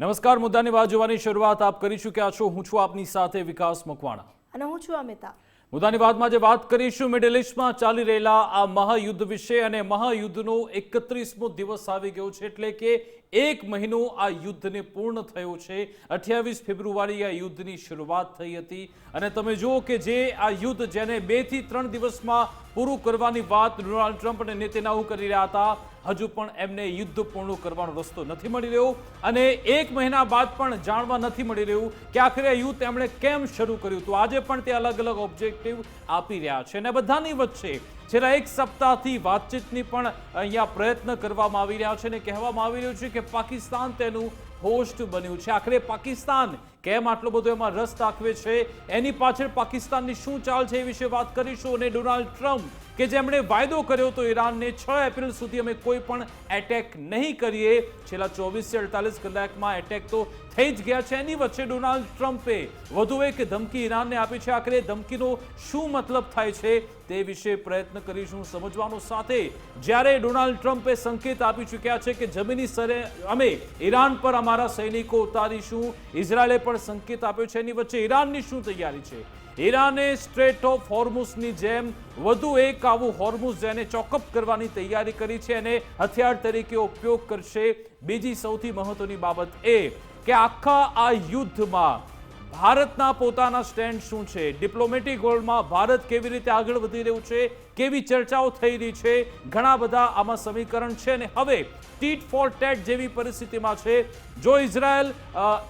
નમસ્કાર, મુદ્દાની વાત જોવાની શરૂઆત આપ કરી ચૂક્યા છો। હું છું આપની સાથે વિકાસ મકવાણા અને હું છું અમિતા। મુદ્દાની વાતમાં જે વાત કરીશું મિડલ ઈસ્ટમાં ચાલી રહેલા આ મહાયુદ્ધ વિશે, અને મહાયુદ્ધનો 31મો દિવસ આવી ગયો છે, એટલે કે એક મહિનો આ યુદ્ધને પૂર્ણ થયો છે। 28 ફેબ્રુઆરી આ યુદ્ધની શરૂઆત થઈ હતી, અને તમે જુઓ કે જે આ યુદ્ધ જેને 2 થી 3 દિવસમાં પૂરું કરવાની વાત ડોનાલ્ડ ટ્રમ્પ અને નેતન્યાહુ કરી રહ્યા હતા, હજુ પણ એમને યુદ્ધ પૂર્ણ કરવાનો રસ્તો નથી મળી રહ્યો, અને એક મહિના બાદ પણ જાણવા નથી મળી રહ્યું કે આખરે આ યુદ્ધ એમણે કેમ શરૂ કર્યું। તો આજે પણ તે અલગ અલગ ઓબ્જેક્ટિવ આપી રહ્યા છે, અને બધાની વચ્ચે છેલ્લા એક સપ્તાહથી વાતચીતની પણ અહીંયા પ્રયત્ન કરવામાં આવી રહ્યા છે, અને કહેવામાં આવી રહ્યું છે કે પાકિસ્તાન તેનું હોસ્ટ બન્યું છે। આખરે પાકિસ્તાન કેમ આટલો બધો એમાં રસ દાખવે છે, એની પાછળ પાકિસ્તાનની શું ચાલ છે એ વિશે વાત કરીશું। અને ડોનાલ્ડ ટ્રમ્પ કે જેમણે વાયદો કર્યો તો ઈરાનને 6 એપ્રિલ સુધી અમે કોઈ પણ એટેક નહીં કરીએ, છેલ્લા 24 થી 48 કલાકમાં એટેક તો થઈ જ ગયા છે। એની વચ્ચે ડોનાલ્ડ ટ્રમ્પે વધુ એક ધમકી ઈરાનને આપી છે। આખરે ધમકીનો શું મતલબ થાય છે તે વિશે પ્રયત્ન કરીશું સમજવાનો સાથે, જ્યારે ડોનાલ્ડ ટ્રમ્પે સંકેત આપી ચૂક્યા છે કે જમીની સ્તરે અમે ઈરાન પર અમારા સૈનિકો ઉતારીશું, ઇઝરાયલે પણ સંકેત આપ્યો છે, એની વચ્ચે ઈરાનની શું તૈયારી છે? ઈરાને સ્ટ્રેટ ઓફ હોર્મુઝની જેમ વધુ એક આવું હોર્મુઝ જેને ચોકઅપ કરવાની તૈયારી કરી છે, અને હથિયાર તરીકે ઉપયોગ કરશે। બીજી સૌથી મહત્વની બાબત એ કે આખા આ યુદ્ધમાં ભારતના પોતાના સ્ટેન્ડ શું છે, ડિપ્લોમેટિક ગોલ્ડમાં ભારત કેવી રીતે આગળ વધી રહ્યું છે, કેવી ચર્ચાઓ થઈ રહી છે, ઘણા બધા આમાં સમીકરણ છે, અને હવે ટીટ ફોર ટેટ જેવી પરિસ્થિતિમાં છે। જો ઇઝરાયલ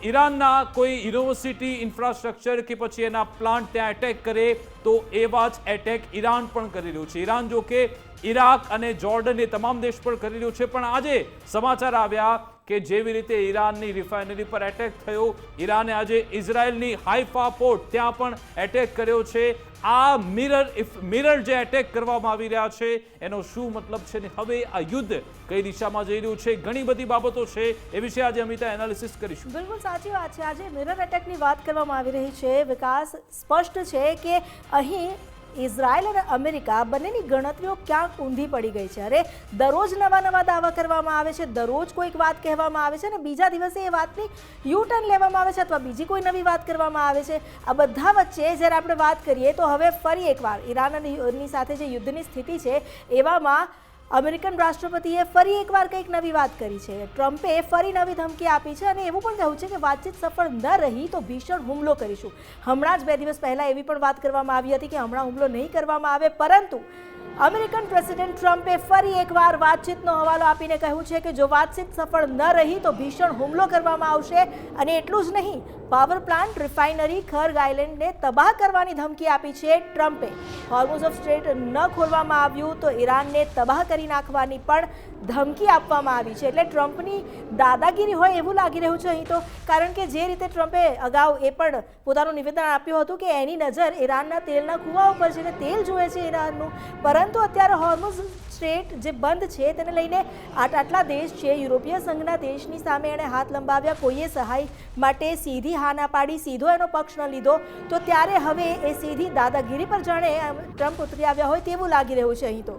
ઈરાનના કોઈ યુનિવર્સિટી, ઇન્ફ્રાસ્ટ્રક્ચર કે પછી એના પ્લાન્ટ ત્યાં એટેક કરે તો એવા જ એટેક ઈરાન પણ કરી રહ્યું છે। ઈરાન જો કે ઈરાક અને જોર્ડન એ તમામ દેશ પર કરી રહ્યું છે, પણ આજે સમાચાર આવ્યા કે જેવી રીતે ઈરાનની રિફાઇનરી પર એટેક થયો, ઈરાને આજે ઇઝરાયલની હાઇફા પોર્ટ ત્યાં પણ એટેક કર્યો છે। આ મિરર જે એટેક કરવામાં આવી રહ્યા છે એનો શું મતલબ છે, ને હવે આ યુદ્ધ કઈ દિશામાં જઈ રહ્યું છે, ઘણી બધી બાબતો છે, એ વિશે આજે અમિતા એનાલિસિસ કરીશું। બિલકુલ સાચી વાત છે। આજે મિરર એટેકની વાત કરવામાં આવી રહી છે। વિકાસ સ્પષ્ટ છે કે અહીં ઇઝરાયલ અને અમેરિકા બંનેની ગણતરીઓ ક્યાંક ઊંધી પડી ગઈ છે। અરે દરરોજ નવા દાવા કરવામાં આવે છે, દરરોજ કોઈક વાત કહેવામાં આવે છે, અને બીજા દિવસે એ વાતની યુ-ટર્ન લેવામાં આવે છે, અથવા બીજી કોઈ નવી વાત કરવામાં આવે છે। આ બધા વચ્ચે જ્યારે આપણે વાત કરીએ તો હવે ફરી એકવાર ઈરાન અને સાથે જે યુદ્ધની સ્થિતિ છે એવામાં અમેરિકન રાષ્ટ્રપતિએ ફરી એકવાર કંઈક નવી વાત કરી છે। ટ્રમ્પે ફરી નવી ધમકી આપી છે, અને એવું પણ કહ્યું છે કે વાતચીત સફળ ન રહી તો ભીષણ હુમલો કરીશું। હમણાં જ 2 દિવસ પહેલા એવી પણ વાત કરવામાં આવી હતી કે હમણાં હુમલો નહીં કરવામાં આવે, પરંતુ અમેરિકન પ્રેસિડેન્ટ ટ્રમ્પે ફરી એકવાર વાતચીતનો હવાલો આપીને કહ્યું છે કે જો વાતચીત સફળ ન રહી તો ભીષણ હુમલો કરવામાં આવશે। અને એટલું જ નહીં, પાવર પ્લાન્ટ, રિફાઇનરી, ખર્ગ આઇલેન્ડને તબાહ કરવાની ધમકી આપી છે ટ્રમ્પે। હોર્મુઝ ઓફ સ્ટ્રેટ ન ખોલવામાં આવ્યું તો ઈરાનને તબાહ કરી નાખવાની પણ ધમકી આપવામાં આવી છે। એટલે ટ્રમ્પની દાદાગીરી હોય એવું લાગી રહ્યું છે અહીં તો, કારણ કે જે રીતે ટ્રમ્પે અગાઉ એ પણ પોતાનું નિવેદન આપ્યું હતું કે એની નજર ઈરાનના તેલના કૂવા ઉપર છે, અને તેલ જોઈએ છે ઈરાનનું, પરંતુ અત્યારે હોર્મુઝ સ્ટ્રેટ જે બંધ છે તેને લઈને આટલા દેશ છે, યુરોપીય સંઘના દેશની સામે એણે હાથ લંબાવ્યા, કોઈએ સહાય માટે સીધી હા ના પાડી, સીધો એનો પક્ષ ન લીધો, તો ત્યારે હવે એ સીધી દાદાગીરી પર જાણે ટ્રમ્પ ઉતરી આવ્યા હોય તેવું લાગી રહ્યું છે અહીં તો।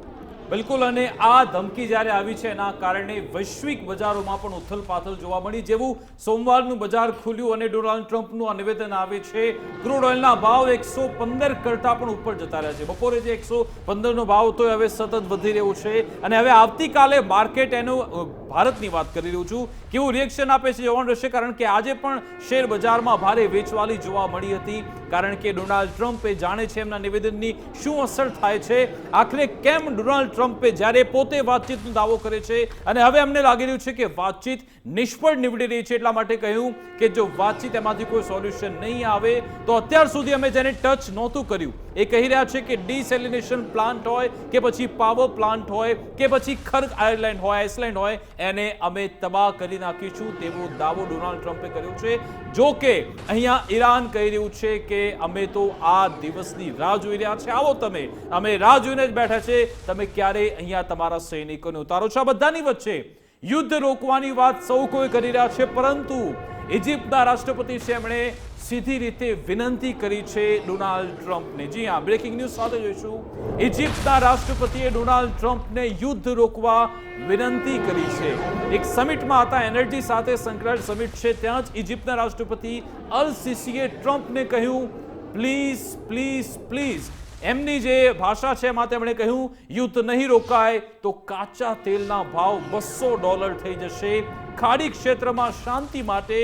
બિલકુલ, અને આ ધમકી જ્યારે આવી છે એના કારણે વૈશ્વિક બજારોમાં પણ ઉથલપાથલ જોવા મળી। જેવું સોમવારનું બજાર ખુલ્યું અને ડોનાલ્ડ ટ્રમ્પનું આ નિવેદન આવે છે, ક્રૂડ ઓઇલના ભાવ 115 કરતાં પણ ઉપર જતા રહ્યા છે। બપોરે જે 115નો ભાવ હતો હવે સતત વધી રહ્યો છે, અને હવે આવતીકાલે માર્કેટ એનું ભારતની વાત કરી રહ્યું છું કેવું રિએક્શન આપે છે જોવાનું રહેશે, કારણ કે આજે પણ શેર બજારમાં ભારે વેચવાલી જોવા મળી હતી, કારણ કે ડોનાલ્ડ ટ્રમ્પે જાણે છે એમના નિવેદનની શું અસર થાય છે। આખરે કેમ ડોનાલ્ડ ટ્રમ્પે જ્યારે પોતે વાતચીતનો દાવો કરે છે, અને હવે અમને લાગી રહ્યું છે કે વાતચીત નિષ્ફળ નીવડી રહી છે, એટલા માટે કહ્યું કે જો વાતચીત એમાંથી કોઈ સોલ્યુશન નહીં આવે તો અત્યાર સુધી અમે જેને ટચ નહોતું કર્યું, એ કહી રહ્યા છે કે ડિસેલિનેશન પ્લાન્ટ હોય કે પછી પાવર પ્લાન્ટ હોય કે પછી ખર્ગ આઇલેન્ડ હોય, આઇસલેન્ડ હોય, એને અમે તબાહ કરી નાખીશું, તેવો દાવો ડોનાલ્ડ ટ્રમ્પે કર્યો છે। જો કે અહીંયા ઈરાન કહી રહ્યું છે કે અમે તો આ દિવસની રાહ જોઈ રહ્યા છે, આવો તમે, અમે રાહ જોઈને જ બેઠા છે, તમે ક્યારે અહીંયા તમારા સૈનિકોને ઉતારો છો। આ બધાની વચ્ચે યુદ્ધ રોકવાની વાત સૌ કોઈ કરી રહ્યા છે, પરંતુ ઇજિપ્તના રાષ્ટ્રપતિ છે એમણે સીધી રીતે વિનંતી કરી છે ડોનાલ્ડ ટ્રમ્પને. જી હા, બ્રેકિંગ ન્યૂઝ સાથે જોઈશું. ઇજિપ્તના રાષ્ટ્રપતિએ ડોનાલ્ડ ટ્રમ્પને યુદ્ધ રોકવા વિનંતી કરી છે. એક સમિટમાં હતા, એનર્જી સાથે સંકળાયેલ સમિટ છે, ત્યાં જ ઇજિપ્તના રાષ્ટ્રપતિ અલ સીસીએ ટ્રમ્પને કહ્યું પ્લીઝ પ્લીઝ પ્લીઝ. એમની જે ભાષા છે એમાં તેમણે કહ્યું યુદ્ધ નહીં રોકાય તો કાચા તેલના ભાવ $200 થઈ જશે. ખાડી ક્ષેત્રમાં શાંતિ માટે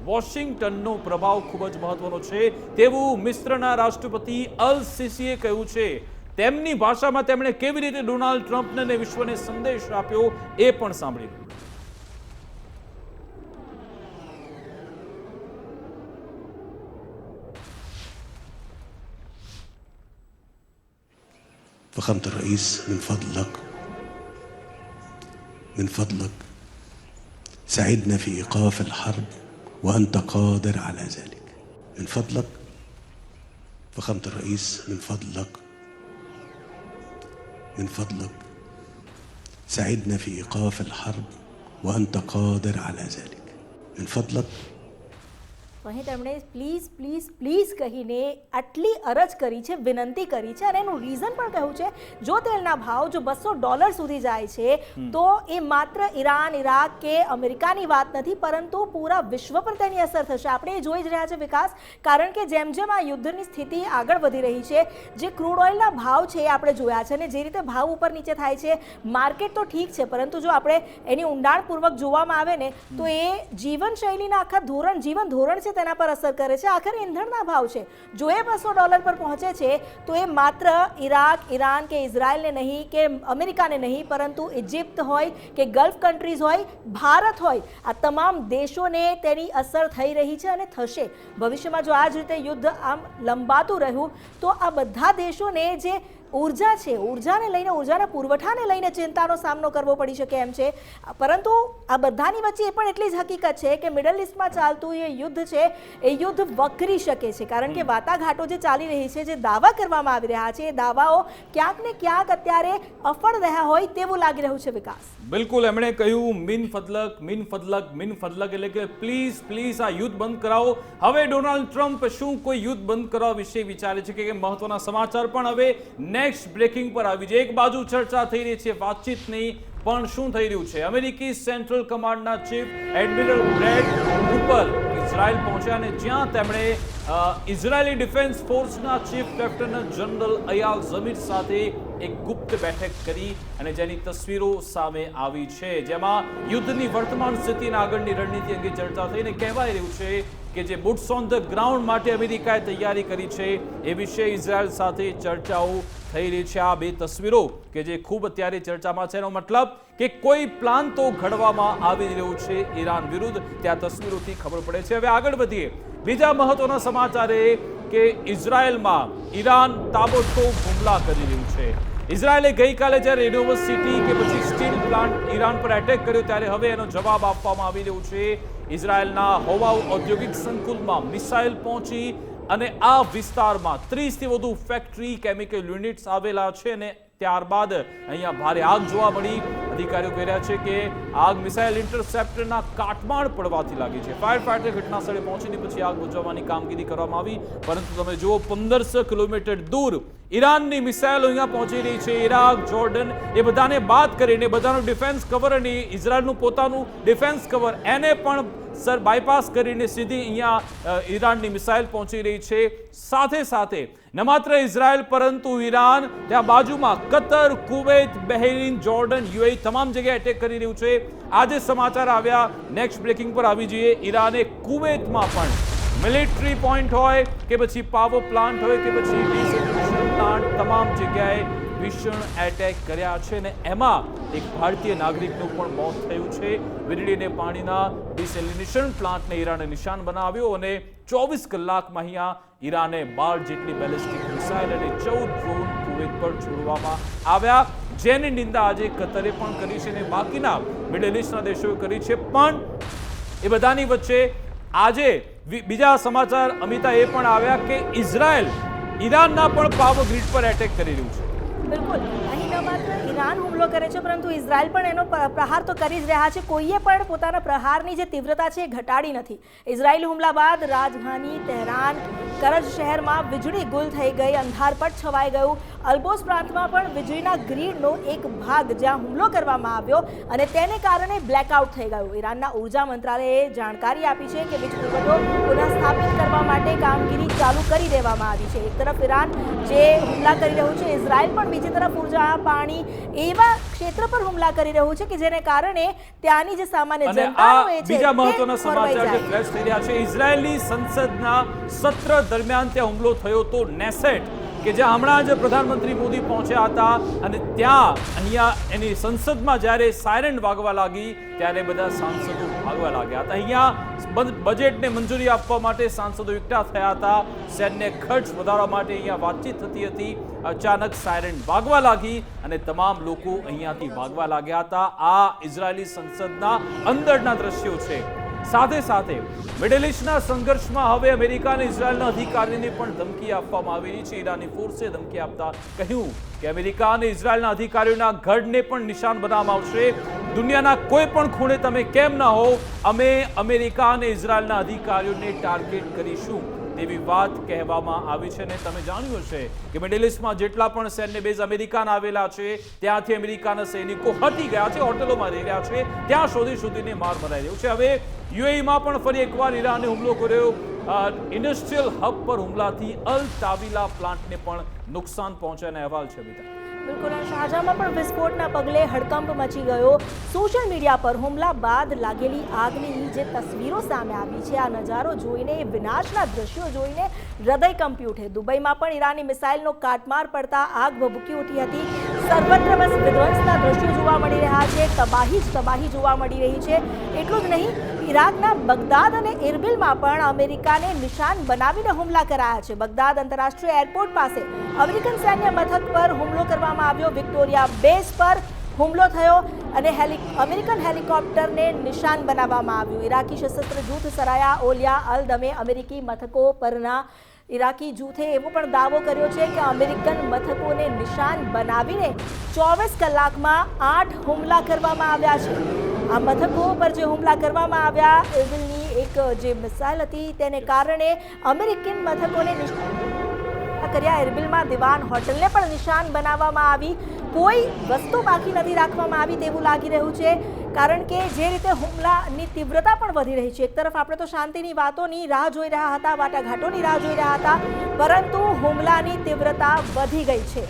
વોશિંગ્ટનનો પ્રભાવ ખૂબ જ મહત્વનો છે તેવું મિસ્રના રાષ્ટ્રપતિ અલ સીસીએ કહ્યું છે. તેમની ભાષામાં તેમણે કેવી રીતે ડોનાલ્ડ ટ્રમ્પને અને વિશ્વને સંદેશ આપ્યો એ પણ સાંભળ્યું. فخامة الرئيس من فضلك ساعدنا في إيقاف الحرب وأنت قادر على ذلك. من فضلك فخامة الرئيس من فضلك ساعدنا في إيقاف الحرب وأنت قادر على ذلك. من فضلك. અહીં તેમણે પ્લીઝ પ્લીઝ પ્લીઝ કહીને આટલી અરજ કરી છે, વિનંતી કરી છે, અને એનું રીઝન પણ કહ્યું છે જો તેલના ભાવ જો $200 સુધી જાય છે તો એ માત્ર ઈરાન, ઇરાક કે અમેરિકાની વાત નથી, પરંતુ પૂરા વિશ્વ પર તેની અસર થશે. આપણે એ જોઈ જ રહ્યા છે વિકાસ, કારણ કે જેમ જેમ આ યુદ્ધની સ્થિતિ આગળ વધી રહી છે, જે ક્રૂડ ઓઇલના ભાવ છે એ આપણે જોયા છે, અને જે રીતે ભાવ ઉપર નીચે થાય છે, માર્કેટ તો ઠીક છે, પરંતુ જો આપણે એની ઊંડાણપૂર્વક જોવામાં આવે ને તો એ જીવનશૈલીના આખા જીવન ધોરણ છે તેના પર અસર કરે છે. આખરે ઈંધણના ભાવ છે, જો એ $200 પર પહોંચે છે તો એ માત્ર ઇરાક, ઈરાન કે ઇઝરાયલને નહીં કે અમેરિકાને નહીં, પરંતુ ઇજિપ્ત હોય કે ગલ્ફ કન્ટ્રીઝ હોય, ભારત હોય, આ તમામ દેશોને તેની અસર થઈ રહી છે અને થશે. ભવિષ્યમાં જો આ જ રીતે યુદ્ધ આમ લંબાતું રહ્યું તો આ બધા દેશોને જે ઉર્જા છે, ઉર્જાને લઈને, ઉર્જાના પુરવઠાને લઈને ચિંતાનો સામનો કરવો પડી શકે એમ છે. પરંતુ આ બધાની વચ્ચે એ પણ એટલી જ હકીકત છે કે મિડલ ઇસ્ટમાં ચાલતું એ યુદ્ધ છે એ યુદ્ધ વકરી શકે છે, કારણ કે વાટાઘાટો જે ચાલી રહી છે, જે દાવા કરવામાં આવી રહ્યા છે, એ દાવાઓ ક્યાંક ને ક્યાંક અત્યારે અફળ રહ્યા હોય તેવું લાગી રહ્યું છે વિકાસ. બિલકુલ, એમણે કહ્યું મિન ફદલક મિન ફદલક મિન ફદલક, એટલે કે પ્લીઝ પ્લીઝ આ યુદ્ધ બંધ કરાવો. હવે ડોનાલ્ડ ટ્રમ્પ શું કોઈ યુદ્ધ બંધ કરવા વિશે વિચારે છે કે મહત્વના સમાચાર પણ હવે નેક્સ્ટ બ્રેકિંગ પર આવી છે. એક બાજુ ચર્ચા થઈ રહી છે વાતચીતની, પણ શું થઈ રહ્યું છે? અમેરિકી સેન્ટ્રલ કમાન્ડના chief admiral bread Cooper Israel પહોંચ્યા અને જ્યાં તેમણે ઇઝરાયેલી ડિફેન્સ ફોર્સના ચીફ લેફ્ટનન્ટ જનરલ અયાલ ઝમીર સાથે એક ગુપ્ત બેઠક કરી અને જેની તસવીરો સામે આવી છે, જેમાં યુદ્ધની વર્તમાન સ્થિતિ અને આગળની રણનીતિ અંગે ચર્ચા થઈને કહેવાય રહ્યું છે કે જે બુટ્સ ઓન ધ ગ્રાઉન્ડ માટે અમેરિકાએ તૈયારી કરી છે એ વિશે ઇઝરાયલ સાથે ચર્ચાઓ થઈ રહી છે. આ બે તસવીરો કે જે ખૂબ અત્યારે ચર્ચામાં છે, એનો મતલબ કે કોઈ પ્લાન તો ઘડવામાં આવી રહ્યો છે ઈરાન વિરુદ્ધ, ત્યાં તસવીરોથી ખબર પડે છે. હવે આગળ વધીએ. બીજા મહત્વના સમાચાર એ કે ઇઝરાયલમાં ઈરાન તાબડતોબ હુમલા કરી રહ્યું છે. ઇઝરાયલે ગઈકાલે જ્યારે યુનિવર્સિટી કે પછી સ્ટીલ પ્લાન્ટ ઈરાન પર એટેક કર્યો ત્યારે હવે એનો જવાબ આપવામાં આવી રહ્યો છે. ઇઝરાયલના હોવાઉ ઔદ્યોગિક સંકુલમાં મિસાઇલ પહોંચી અને આ વિસ્તારમાં 30થી વધુ ફેક્ટરી, કેમિકલ યુનિટ્સ આવેલા છે અને ત્યારબાદ અહીંયા ભારે આગ જોવા મળી. અધિકારીઓ કહી રહ્યા છે કે આગ મિસાઇલ ઇન્ટરસેપ્ટરના કાટમાળ પડવાથી લાગી છે. ફાયર ફાઈટર ઘટના સ્થળે પહોંચીને પછી આગ બુઝાવવાની કામગીરી કરવામાં આવી, પરંતુ તમે જુઓ 1500 કિલોમીટર દૂર ઈરાનની મિસાઇલો અહીંયા પહોંચી રહી છે. ઇરાક, જોર્ડન એ બધાને બાદ કરીને બધાનું ડિફેન્સ કવર અને ઇઝરાયલનું પોતાનું ડિફેન્સ કવર એને પણ બાયપાસ કરીને સીધી અહીંયા ઈરાનની મિસાઇલ પહોંચી રહી છે. સાથે સાથે ન માત્ર ઇઝરાયલ પરંતુ ઈરાન ત્યાં બાજુમાં Qatar, Kuwait, Bahrain, Jordan, UAE તમામ જગ્યાએ એટેક કરી રહ્યું છે. આજે સમાચાર આવ્યા, નેક્સ્ટ બ્રેકિંગ પર આવી જઈએ. ઈરાને કુવૈતમાં પણ મિલિટરી પોઈન્ટ હોય કે પછી પાવર પ્લાન્ટ હોય કે પછી ડિસેલિનેશન પ્લાન્ટ, તમામ જગ્યાએ ભીષણ એટેક કર્યા છે અને એમાં એક ભારતીય નાગરિકનું પણ મોત થયું છે. વીજળી અને પાણીના ડિસેલિનેશન પ્લાન્ટને ઈરાને નિશાન બનાવ્યો અને 24 કલાકમાં અહીંયા ઈરાને 12 જેટલી બેલિસ્ટિક મિસાઇલ અને 14 ડ્રોન કુવૈત પર છોડવામાં આવ્યા, જેની નિંદા આજે કતરે પણ કરી છે અને બાકીના મિડલ ઇસ્ટના દેશોએ કરી છે. પણ એ બધાની વચ્ચે આજે બીજા સમાચાર અમિતા એ પણ આવ્યા કે ઇઝરાયલ ઈરાનના પણ પાવર ગ્રીડ પર એટેક કરી રહ્યું છે. બિલકુલ, અહીંનો ન માત્ર ઈરાન હુમલો કરે છે પરંતુ ઇઝરાયલ પણ એનો પ્રહાર તો કરી જ રહ્યા છે. કોઈએ પણ પોતાના પ્રહારની જે તીવ્રતા છે એ ઘટાડી નથી. ઇઝરાયલી હુમલા બાદ રાજધાની તેહરાન કરજ શહેરમાં વીજળી ગુલ થઈ ગઈ, અંધારપટ છવાઈ ગયું. અલ્બોસ પ્રાંતમાં પણ વીજળીના ગ્રીડનો એક ભાગ જ્યાં હુમલો કરવામાં આવ્યો અને તેને કારણે બ્લેકઆઉટ થઈ ગયું. ઈરાનના ઉર્જા મંત્રાલયે જાણકારી આપી છે કે વીજ પુરવઠો પુનઃસ્થાપિત કરવા માટે કામગીરી ચાલુ કરી દેવામાં આવી છે. એક તરફ ઈરાન જે હુમલા કરી રહ્યું છે, ઇઝરાયલ પણ બીજી તરફ ઉર્જા, પાણી એવા ક્ષેત્ર પર હુમલા કરી રહ્યું છે કે જેને કારણે ત્યાંની જે સામાન્ય જનતાનો એ છે બીજા મહત્વના તે સમાચાર ખોરવાઈ જે જાય. ફ્લેશ થઈ રહ્યા છે. ઇઝરાયેલી સંસદના સત્ર દરમિયાન ત્યાં હુમલો થયો તો નેસેટ કે જ્યાં હમણાં જ પ્રધાનમંત્રી મોદી પહોંચ્યા હતા અને ત્યાં અહીંયા એની સંસદમાં જ્યારે સાયરન વાગવા લાગી ત્યારે બધા સાંસદો ભાગવા લાગ્યા હતા. અહીંયા બજેટને મંજૂરી આપવા માટે સાંસદો એકઠા થયા હતા. સૈન્ય ખર્ચ વધારવા માટે અહીંયા વાતચીત થતી હતી. અચાનક સાયરન વાગવા લાગી અને તમામ લોકો અહીંયાથી ભાગવા લાગ્યા હતા. આ ઇઝરાયેલી સંસદના અંદરના દ્રશ્યો છે. સાથે સાથે મિડલ ઇસ્ટના સંઘર્ષમાં હવે અમેરિકા અને ઇઝરાયલના અધિકારીને પણ ધમકી આપવામાં આવી રહી છે. ઈરાની ફોર્સે ધમકી આપતા કહ્યું કે અમેરિકા અને ઇઝરાયલના અધિકારીઓના ગઢને પણ નિશાન બનાવવામાં આવશે. દુનિયાના કોઈ પણ ખૂણે તમે કેમ ના હો, અમે અમેરિકા અને ઇઝરાયલના અધિકારીઓને ટાર્ગેટ કરીશું તેવી વાત કહેવામાં આવી છે. અને તમે જાણ્યું હશે કે મિડલ ઇસ્ટમાં જેટલા પણ સૈન્ય બેઝ અમેરિકાના આવેલા છે ત્યાંથી અમેરિકાના સૈનિકો હટી ગયા છે, હોટલોમાં રહી રહ્યા છે, ત્યાં શોધીને માર મરાઈ રહ્યો છે. હવે યુએઈમાં પણ ફરી એકવાર ઈરાને હુમલો કર્યો. ઇન્ડસ્ટ્રીયલ હબ પર હુમલાથી અલ તાવીલા પ્લાન્ટને પણ નુકસાન પહોંચ્યાના અહેવાલ છે. બિલકુલ, શારજાહમાં પણ વિસ્ફોટના પગલે હડકંપ મચી ગયો. સોશિયલ મીડિયા પર હુમલા બાદ લાગેલી આગની જે તસવીરો સામે આવી છે, આ નજારો જોઈને, વિનાશના દ્રશ્યો જોઈને હૃદય કંપી ઉઠે. દુબઈમાં પણ ઈરાની મિસાઇલનો કાટમાર પડતા આગ ભભૂકી ઉઠી હતી. સર્વત્ર બસ વિધ્વંસના દ્રશ્યો જોવા મળી રહ્યા છે, તબાહી જ તબાહી જોવા મળી રહી છે. એટલું જ નહીં, ઇરાકના બગદાદ અને ઇરબિલમાં પણ અમેરિકાને નિશાન બનાવીને હુમલા કરાયા છે. બગદાદ આંતરરાષ્ટ્રીય એરપોર્ટ પાસે અમેરિકન સૈન્ય મથક પર હુમલો કરવામાં આવ્યો. વિક્ટોરિયા બેઝ પર હુમલો થયો અને અમેરિકન હેલિકોપ્ટરને નિશાન બનાવવામાં આવ્યું. ઇરાકી સશસ્ત્ર જૂથ સરાયા ઓલિયા અલ દમે અમેરિકી મથકો પરના ઇરાકી જૂથે એવો પણ દાવો કર્યો છે કે અમેરિકન મથકોને નિશાન બનાવીને 24 કલાકમાં 8 હુમલા કરવામાં આવ્યા છે. આ મથકો પર જે હુમલા કરવામાં આવ્યા, ઇરબિલની એક જે મિસાઇલ હતી તેને કારણે અમેરિકન મથકોને કર્યા. ઇરબિલમાં દિવાન હોટલને પણ નિશાન બનાવવામાં આવી. કોઈ વસ્તુ બાકી નથી રાખવામાં આવી તેવું લાગી રહ્યું છે, કારણ કે જે રીતે હુમલાની તીવ્રતા પણ વધી રહી છે. એક તરફ આપણે તો શાંતિની વાતોની રાહ જોઈ રહ્યા હતા, વાટાઘાટોની રાહ જોઈ રહ્યા હતા, પરંતુ હુમલાની તીવ્રતા વધી ગઈ છે.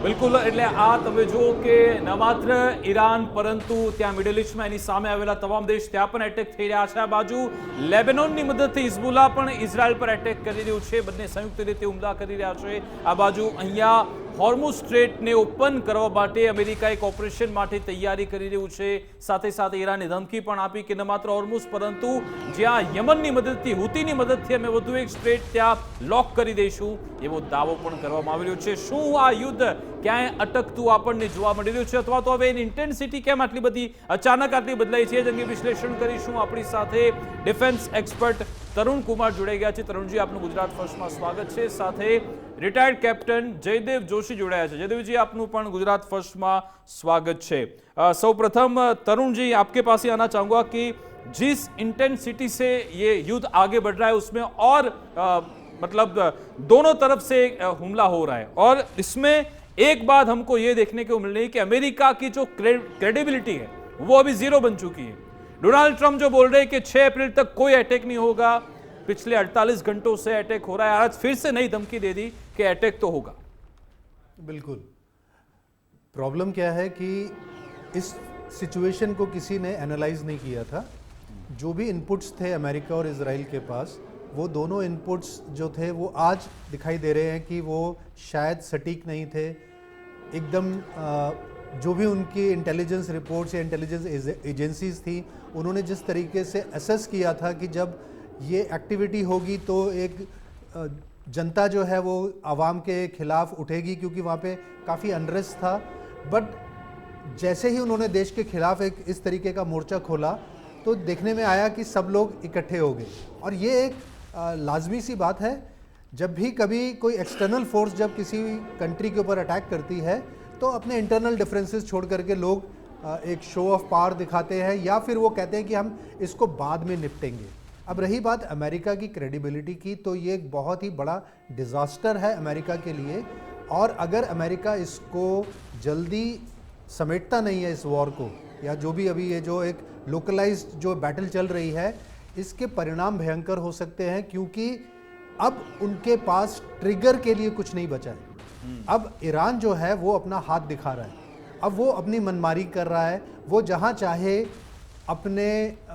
બિલકુલ, એટલે આ તમે જુઓ કે ન માત્ર ઈરાન પરંતુ ત્યાં મિડલ ઇસ્ટમાં એની સામે આવેલા તમામ દેશ ત્યાં પણ એટેક થઈ રહ્યા છે. આ બાજુ લેબેનોનની મદદથી હિઝબુલ્લા પણ ઇઝરાયલ પર એટેક કરી રહ્યું છે. બંને સંયુક્ત રીતે હુમલા કરી રહ્યા છે. આ બાજુ અહીંયા હોર્મુઝ સ્ટ્રેટને ઓપન કરવા માટે અમેરિકા એક ઓપરેશન માટે તૈયારી કરી રહ્યું છે. સાથે સાથે ઈરાને ધમકી પણ આપી કે ન માત્ર હોર્મુઝ પરંતુ જ્યાં યમનની મદદથી, હુતીની મદદથી અમે વધુ એક સ્ટ્રેટ ત્યાં લોક કરી દઈશું એવો દાવો પણ કરવામાં આવી રહ્યો છે. શું આ યુદ્ધ ક્યાંય અટકતું આપણને જોવા મળી રહ્યું છે, અથવા તો હવે એની ઇન્ટેન્સિટી કેમ આટલી બધી અચાનક આટલી બદલાઈ છે, એ અંગે વિશ્લેષણ કરીશું. આપણી સાથે ડિફેન્સ એક્સપર્ટ તરુણ કુમાર જોડાઈ ગયા છે. તરુણજી, આપનું ગુજરાત ફર્સ્ટમાં સ્વાગત છે. સાથે રિટાયર્ડ કેપ્ટન જયદેવ જોશી જોડાયા છે. जयदेव जी, आपનું પણ ગુજરાત ફર્સ્ટમાં સ્વાગત છે. સૌપ્રથમ तरुण जी, आपके पास ही आना चाहूंगा कि जिस इंटेंसिटी से ये युद्ध आगे बढ़ रहा है उसमें और मतलब दोनों तरफ से हमला हो रहा है और इसमें एक बात हमको ये देखने को मिल रही है कि अमेरिका की जो क्रेडिबिलिटी है वो अभी जीरो बन चुकी है. डोनाल्ड ट्रंप जो बोल रहे हैं कि 6 अप्रैल तक कोई अटैक नहीं होगा, पिछले 48 घंटों से अटैक हो रहा है, आज फिर से नई धमकी दे दी कि अटैक तो होगा. बिल्कुल, प्रॉब्लम क्या है कि इस सिचुएशन को किसी ने एनालाइज नहीं किया था. जो भी इनपुट्स थे अमेरिका और इजराइल के पास, वो दोनों इनपुट्स जो थे वो आज दिखाई दे रहे हैं कि वो शायद सटीक नहीं थे. एकदम जो भी उनकी इंटेलिजेंस रिपोर्ट्स या इंटेलिजेंस एजेंसीज थी, उन्होंने जिस तरीके से असेस किया था कि जब ये एक्टिविटी होगी तो एक जनता जो है वो आवाम के खिलाफ उठेगी, क्योंकि वहाँ पे काफ़ी अनरेस्ट था. बट जैसे ही उन्होंने देश के खिलाफ एक इस तरीके का मोर्चा खोला तो देखने में आया कि सब लोग इकट्ठे हो गए. और ये एक लाजमी सी बात है जब भी कभी कोई एक्सटर्नल फोर्स जब किसी कंट्री के ऊपर अटैक करती है तो अपने इंटरनल डिफरेंसेस छोड़ करके लोग एक शो ऑफ पावर दिखाते हैं या फिर वो कहते हैं कि हम इसको बाद में निपटेंगे। अब रही बात अमेरिका की क्रेडिबिलिटी की, तो ये एक बहुत ही बड़ा डिज़ास्टर है अमेरिका के लिए, और अगर अमेरिका इसको जल्दी समेटता नहीं है इस वॉर को, या जो भी अभी ये जो एक लोकलाइज्ड जो बैटल चल रही है, इसके परिणाम भयंकर हो सकते हैं, क्योंकि अब उनके पास ट्रिगर के लिए कुछ नहीं बचा है। अब ईरान जो है वो अपना हाथ दिखा रहा है, अब वो अपनी मनमारी कर रहा है, वो जहां चाहे अपने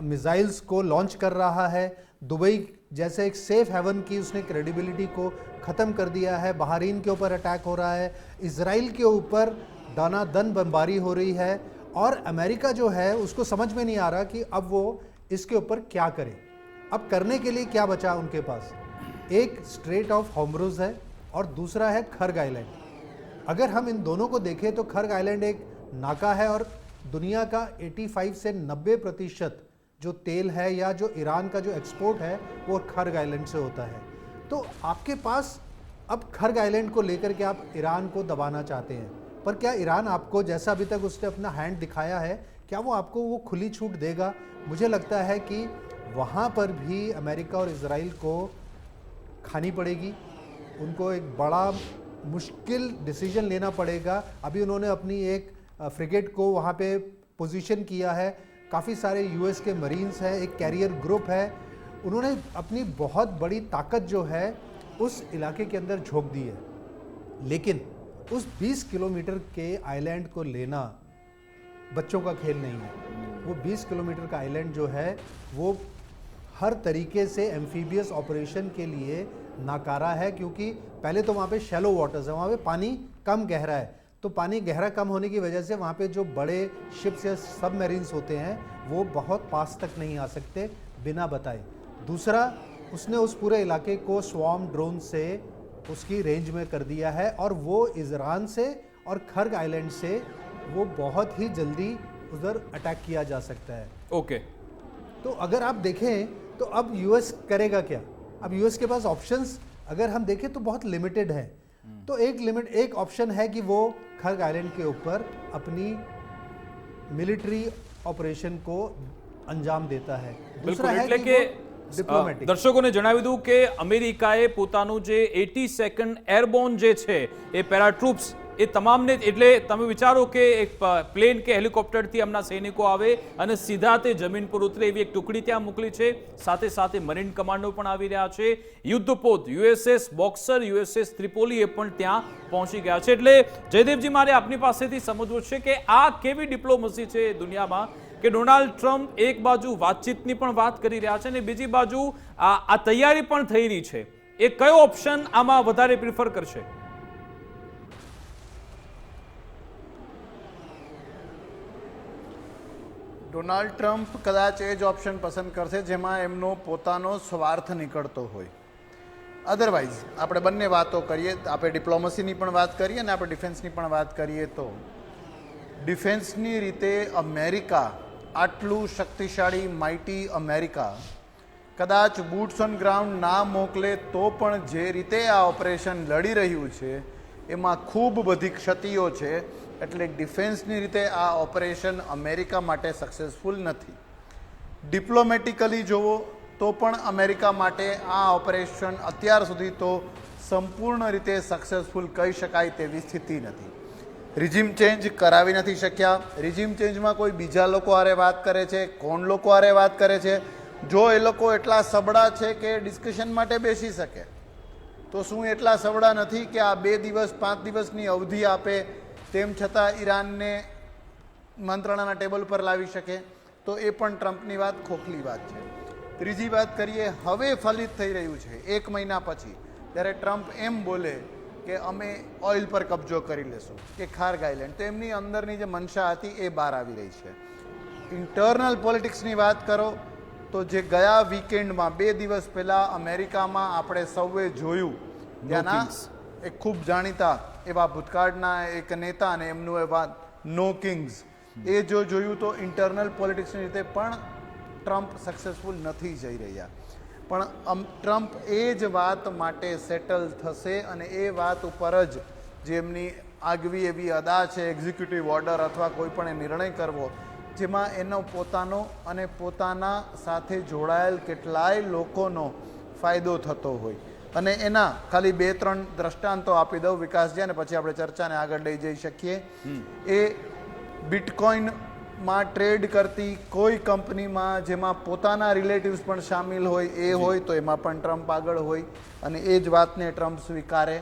मिसाइल्स को लॉन्च कर रहा है। दुबई जैसे एक सेफ हेवन की उसने क्रेडिबिलिटी को ख़त्म कर दिया है। बहरीन के ऊपर अटैक हो रहा है, इजराइल के ऊपर दानादन बमबारी हो रही है, और अमेरिका जो है उसको समझ में नहीं आ रहा कि अब वो इसके ऊपर क्या करे। अब करने के लिए क्या बचा उनके पास? एक स्ट्रेट ऑफ हॉर्मुज़ है और दूसरा है खर्ग आइलैंड। अगर हम इन दोनों को देखें तो खर्ग आइलैंड एक नाका है, और दुनिया का 85 से 90% जो तेल है या जो ईरान का जो एक्सपोर्ट है वो खर्ग आइलैंड से होता है। तो आपके पास अब खर्ग आइलैंड को लेकर के आप ईरान को दबाना चाहते हैं, पर क्या ईरान आपको, जैसा अभी तक उसने अपना हैंड दिखाया है, क्या वो आपको वो खुली छूट देगा? मुझे लगता है कि वहाँ पर भी अमेरिका और इजराइल को खानी पड़ेगी, उनको एक बड़ा मुश्किल डिसीजन लेना पड़ेगा। अभी उन्होंने अपनी एक फ्रिगेट को वहाँ पे पोजीशन किया है, काफ़ी सारे यूएस के मरीन्स हैं, एक कैरियर ग्रुप है, उन्होंने अपनी बहुत बड़ी ताकत जो है उस इलाके के अंदर झोंक दी है। लेकिन उस 20 किलोमीटर के आइलैंड को लेना बच्चों का खेल नहीं है। वो 20 किलोमीटर का आइलैंड जो है वो हर तरीके से एम्फीबियस ऑपरेशन के लिए नाकारा है, क्योंकि पहले तो वहाँ पे शैलो वाटर्स है, वहाँ पे पानी कम गहरा है, तो पानी गहरा कम होने की वजह से वहाँ पे जो बड़े शिप्स या सबमरीन्स होते हैं वो बहुत पास तक नहीं आ सकते बिना बताए। दूसरा, उसने उस पूरे इलाके को स्वॉर्म ड्रोन से उसकी रेंज में कर दिया है, और वो ईरान से और खर्ग आइलैंड से वो बहुत ही जल्दी उधर अटैक किया जा सकता है। ओके, तो अगर आप देखें तो अब यूएस करेगा क्या? अब यूएस के पास ऑप्शंस अगर हम देखें तो बहुत लिमिटेड है। तो एक ऑप्शन है कि वो खर्ग आइलैंड के ऊपर अपनी मिलिट्री ऑपरेशन को અંજામ દેતા હૈ. બિલકુલ, એટલે કે દર્શકોને જણાવી દઉં કે અમેરિકાએ પોતાનું જે 82nd એરબોર્ન જે છે એ પેરાટ્રુપ્સ એ તમામને, એટલે તમે વિચારો કે એક પ્લેન કે હેલિકોપ્ટરથી હમણાં સૈનિકો આવે અને સીધા તે જમીન પર ઉતરે એવી એક ટુકડી ત્યાં મોકલી છે. સાથે સાથે મરીન કમાન્ડો પણ આવી રહ્યા છે. યુદ્ધપોત યુએસએસ બોક્સર, યુએસએસ ત્રિપોલી એ પણ ત્યાં પહોંચી ગયા છે. એટલે જયદેવજી, મારે આપની પાસેથી સમજવું છે કે આ કેવી ડિપ્લોમસી છે દુનિયામાં કે ડોનાલ્ડ ટ્રમ્પ એક બાજુ વાતચીતની પણ વાત કરી રહ્યા છે અને બીજી બાજુ આ તૈયારી પણ થઈ રહી છે. એ કયો ઓપ્શન આમાં વધારે પ્રિફર કરશે? ડોનાલ્ડ ટ્રમ્પ કદાચ એ જ ઓપ્શન પસંદ કરશે જેમાં એમનો પોતાનો સ્વાર્થ નીકળતો હોય. અધરવાઇઝ આપણે બંને વાતો કરીએ, આપણે ડિપ્લોમસીની પણ વાત કરીએ અને આપણે ડિફેન્સની પણ વાત કરીએ તો ડિફેન્સની રીતે અમેરિકા, આટલું શક્તિશાળી માઇટી અમેરિકા કદાચ બૂટ્સ ઓન ગ્રાઉન્ડ ના મોકલે તો પણ જે રીતે આ ઓપરેશન લડી રહ્યું છે એમાં ખૂબ બધી ક્ષતિઓ છે. એટલે ડિફેન્સની રીતે આ ઓપરેશન અમેરિકા માટે સક્સેસફુલ નથી. ડિપ્લોમેટિકલી જુઓ તો પણ અમેરિકા માટે આ ઓપરેશન અત્યાર સુધી તો સંપૂર્ણ રીતે સક્સેસફુલ કહી શકાય તેવી સ્થિતિ નથી. રિઝિમ ચેન્જ કરાવી નથી શક્યા. રિઝિમ ચેન્જમાં કોઈ બીજા લોકો હારે વાત કરે છે, કોણ લોકો હારે વાત કરે છે? જો એ લોકો એટલા સબળા છે કે ડિસ્કશન માટે બેસી શકે તો શું એટલા સબળા નથી કે આ 2 દિવસ 5 દિવસની અવધિ આપે તેમ છતાં ઈરાનને મંત્રણાના ટેબલ પર લાવી શકે? તો એ પણ ટ્રમ્પની વાત ખોખલી વાત છે. ત્રીજી વાત કરીએ, હવે ફલિત થઈ રહ્યું છે 1 મહિના પછી જ્યારે ટ્રમ્પ એમ બોલે કે અમે ઓઇલ પર કબજો કરી લેશું કે ખાર્ગ આઇલેન્ડ, તો એમની અંદરની જે મનસા હતી એ બહાર આવી રહી છે. ઇન્ટરનલ પોલિટિક્સની વાત કરો તો જે ગયા વીકેન્ડમાં 2 દિવસ પહેલાં અમેરિકામાં આપણે સૌએ જોયું, ત્યાંના એક ખૂબ જાણીતા એવા ભૂતકાળના એક નેતા અને એમનું એવા નો કિંગ્સ, એ જો જોયું તો ઇન્ટરનલ પોલિટિક્સની રીતે પણ ટ્રમ્પ સક્સેસફુલ નથી જઈ રહ્યા. પણ ટ્રમ્પ એ જ વાત માટે સેટલ થશે અને એ વાત ઉપર જ જે એમની આગવી એવી અદા છે, એક્ઝિક્યુટિવ ઓર્ડર અથવા કોઈ પણ એ નિર્ણય કરવો જેમાં એનો પોતાનો અને પોતાના સાથે જોડાયેલ કેટલાય લોકોનો ફાયદો થતો હોય. અને એના ખાલી 2-3 દ્રષ્ટાંતો આપી દઉં વિકાસજી, અને પછી આપણે ચર્ચાને આગળ લઈ જઈ શકીએ. એ બિટકોઇનમાં ટ્રેડ કરતી કોઈ કંપનીમાં જેમાં પોતાના રિલેટિવ્સ પણ સામેલ હોય એ હોય તો એમાં પણ ટ્રમ્પ આગળ હોય અને એ જ વાતને ટ્રમ્પ સ્વીકારે.